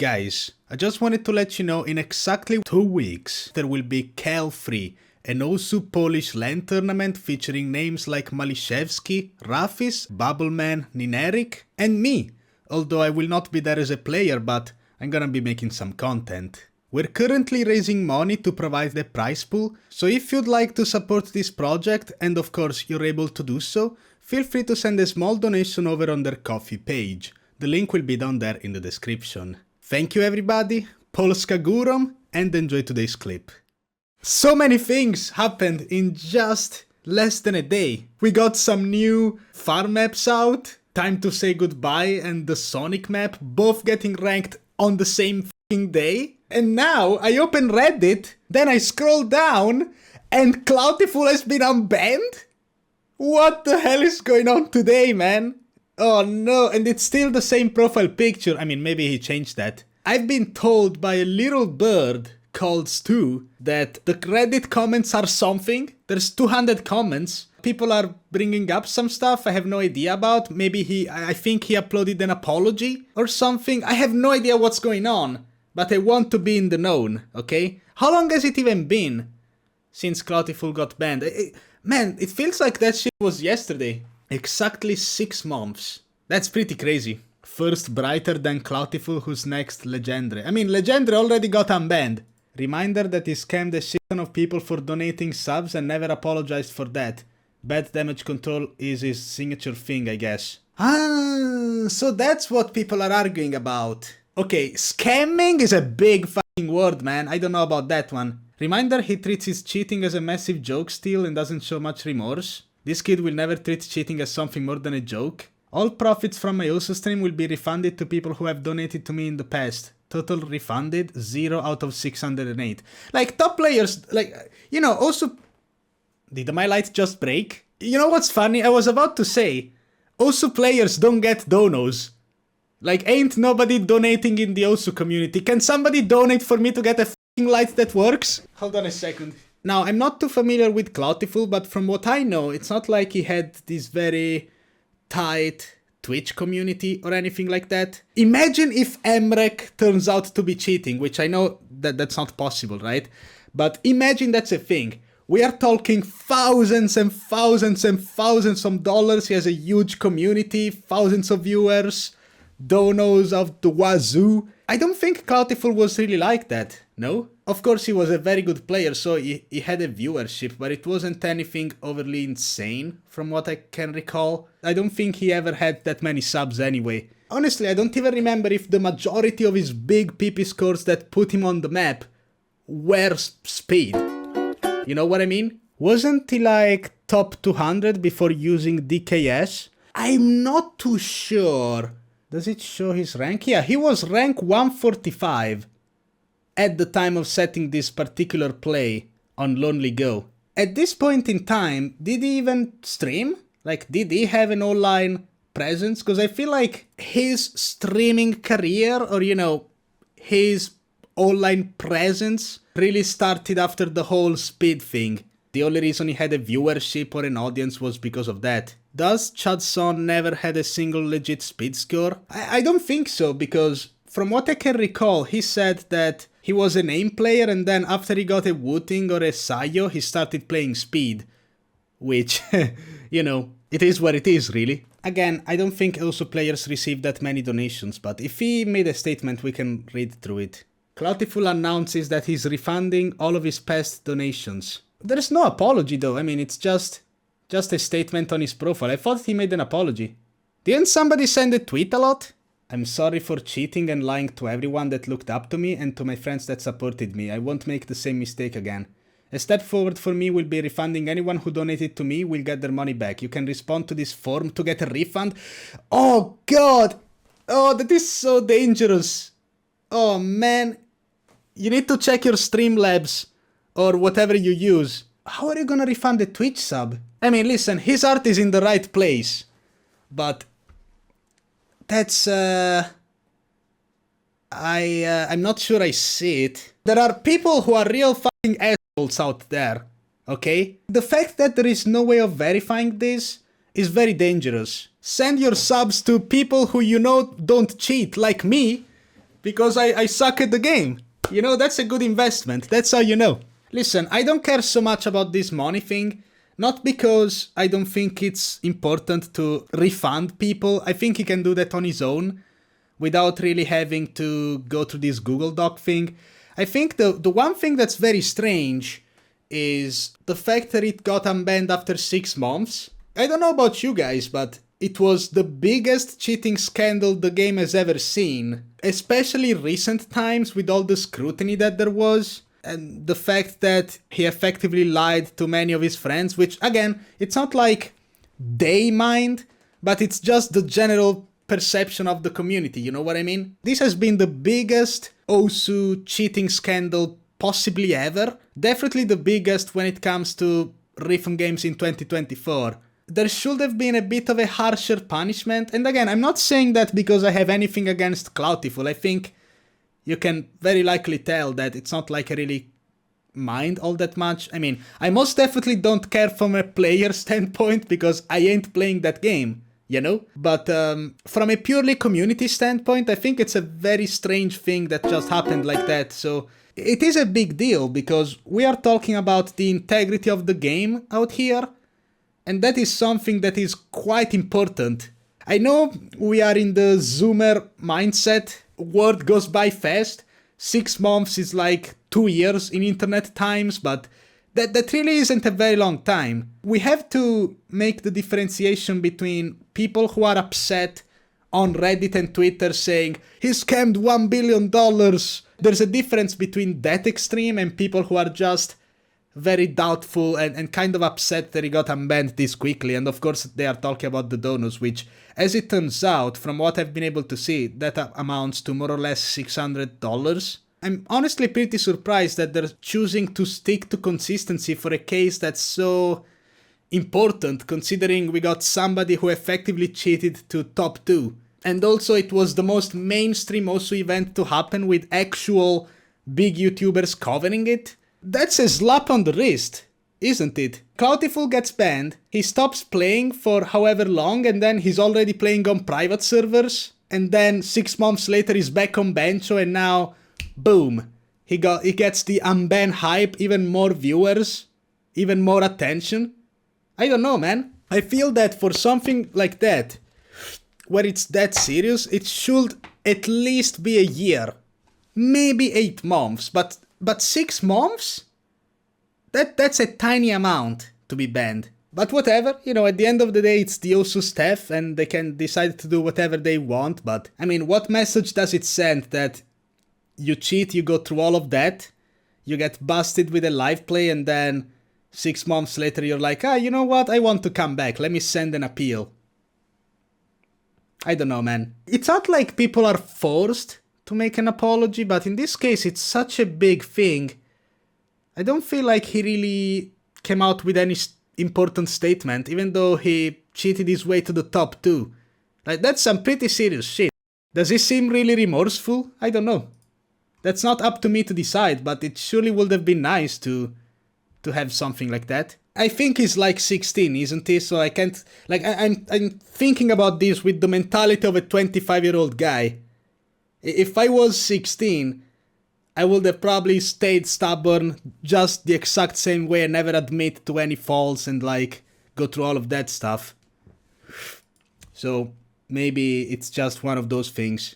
Guys, I just wanted to let you know in exactly 2 weeks there will be Kel-Free, an also Polish LAN tournament featuring names like Maliszewski, Rafis, Bubbleman, Ninerik, and me. Although I will not be there as a player, but I'm gonna be making some content. We're currently raising money to provide the prize pool, so if you'd like to support this project, and of course you're able to do so, feel free to send a small donation over on their Ko-fi page. The link will be down there in the description. Thank you everybody, Polska Górom, and enjoy today's clip. So many things happened in just less than a day. We got some new farm maps out, Time to Say Goodbye and the Sonic map, both getting ranked on the same f***ing day. And now I open Reddit, then I scroll down, and Cloutiful has been unbanned? What the hell is going on today, man? Oh no, and it's still the same profile picture. I mean, maybe he changed that. I've been told by a little bird called Stu that the Reddit comments are something. There's 200 comments. People are bringing up some stuff I have no idea about. Maybe I think he uploaded an apology or something. I have no idea what's going on, but I want to be in the known, okay? How long has it even been since Cloutiful got banned? Man, it feels like that shit was yesterday. Exactly 6 months. That's pretty crazy. First brighter than Cloutiful, who's next Legendary. I mean, Legendary already got unbanned. Reminder that he scammed a shit ton of people for donating subs and never apologized for that. Bad damage control is his signature thing, I guess. Ah, so that's what people are arguing about. Okay, scamming is a big fucking word, man. I don't know about that one. Reminder, he treats his cheating as a massive joke still and doesn't show much remorse. This kid will never treat cheating as something more than a joke. All profits from my OSU stream will be refunded to people who have donated to me in the past. Total refunded, 0 out of 608. Like, top players, like, you know, also... Did my light just break? You know what's funny? I was about to say, OSU players don't get donos. Like, ain't nobody donating in the OSU community. Can somebody donate for me to get a f***ing light that works? Hold on a second. Now, I'm not too familiar with Cloutiful, but from what I know, it's not like he had this very tight Twitch community or anything like that. Imagine if Emrek turns out to be cheating, which I know that that's not possible, right? But imagine that's a thing. We are talking thousands and thousands and thousands of dollars. He has a huge community, thousands of viewers, donos of the wazoo. I don't think Cloutiful was really like that, no? Of course he was a very good player, so he had a viewership, but it wasn't anything overly insane from what I can recall. I don't think he ever had that many subs anyway. Honestly, I don't even remember if the majority of his big PP scores that put him on the map were speed. You know what I mean? Wasn't he like top 200 before using DKS? I'm not too sure. Does it show his rank? Yeah, he was rank 145 at the time of setting this particular play on Lonely Go. At this point in time, did he even stream? Like, did he have an online presence? Because I feel like his streaming career, or you know, his online presence really started after the whole speed thing. The only reason he had a viewership or an audience was because of that. Does Chudson never had a single legit speed score? I don't think so, because from what I can recall, he said that he was a name player and then after he got a Wooting or a Sayo, he started playing speed. Which, you know, it is what it is, really. Again, I don't think also players receive that many donations, but if he made a statement, we can read through it. Cloutiful announces that he's refunding all of his past donations. There's no apology though, I mean, it's just a statement on his profile. I thought he made an apology. Didn't somebody send a tweet a lot? I'm sorry for cheating and lying to everyone that looked up to me and to my friends that supported me. I won't make the same mistake again. A step forward for me will be refunding anyone who donated to me will get their money back. You can respond to this form to get a refund. Oh god! Oh, that is so dangerous. Oh man. You need to check your Streamlabs or whatever you use. How are you gonna refund a Twitch sub? I mean, listen, his art is in the right place, but that's, I'm not sure I see it. There are people who are real fucking assholes out there, okay? The fact that there is no way of verifying this is very dangerous. Send your subs to people who you know don't cheat, like me, because I suck at the game. You know, that's a good investment. That's how you know. Listen, I don't care so much about this money thing. Not because I don't think it's important to refund people. I think he can do that on his own without really having to go through this Google Doc thing. I think the one thing that's very strange is the fact that it got unbanned after 6 months. I don't know about you guys, but it was the biggest cheating scandal the game has ever seen. Especially recent times with all the scrutiny that there was. And the fact that he effectively lied to many of his friends, which again, it's not like they mind, but it's just the general perception of the community, you know what I mean? This has been the biggest OSU cheating scandal possibly ever. Definitely the biggest when it comes to Refund games in 2024. There should have been a bit of a harsher punishment, and again, I'm not saying that because I have anything against Cloutiful. I think you can very likely tell that it's not like I really mind all that much. I mean, I most definitely don't care from a player standpoint because I ain't playing that game, you know? But from a purely community standpoint, I think it's a very strange thing that just happened like that. So it is a big deal because we are talking about the integrity of the game out here. And that is something that is quite important. I know we are in the Zoomer mindset. Word goes by fast. 6 months is like 2 years in internet times, but that really isn't a very long time. We have to make the differentiation between people who are upset on Reddit and Twitter saying, he scammed $1 billion. There's a difference between that extreme and people who are just very doubtful and kind of upset that he got unbanned this quickly. And of course they are talking about the donuts, which, as it turns out, from what I've been able to see, that amounts to more or less $600. I'm honestly pretty surprised that they're choosing to stick to consistency for a case that's so important, considering we got somebody who effectively cheated to top 2. And also it was the most mainstream OSU event to happen with actual big YouTubers covering it. That's a slap on the wrist, isn't it? Cloutiful gets banned, he stops playing for however long, and then he's already playing on private servers, and then 6 months later he's back on Bencho, and now, boom, he gets the unban hype, even more viewers, even more attention. I don't know, man. I feel that for something like that, where it's that serious, it should at least be a year, maybe 8 months, but 6 months? That's a tiny amount to be banned. But whatever, you know, at the end of the day, it's the OSU staff and they can decide to do whatever they want. But, I mean, what message does it send that you cheat, you go through all of that, you get busted with a live play, and then 6 months later you're like, you know what, I want to come back, let me send an appeal. I don't know, man. It's not like people are forced to make an apology, but in this case it's such a big thing. I don't feel like he really came out with any important statement, even though he cheated his way to the top 2. Like, that's some pretty serious shit. Does he seem really remorseful? I don't know. That's not up to me to decide, but it surely would have been nice to have something like that. I think he's like 16, isn't he? So I can't... Like, I'm thinking about this with the mentality of a 25-year-old guy. If I was 16, I would have probably stayed stubborn just the exact same way and never admit to any faults and like go through all of that stuff. So maybe it's just one of those things.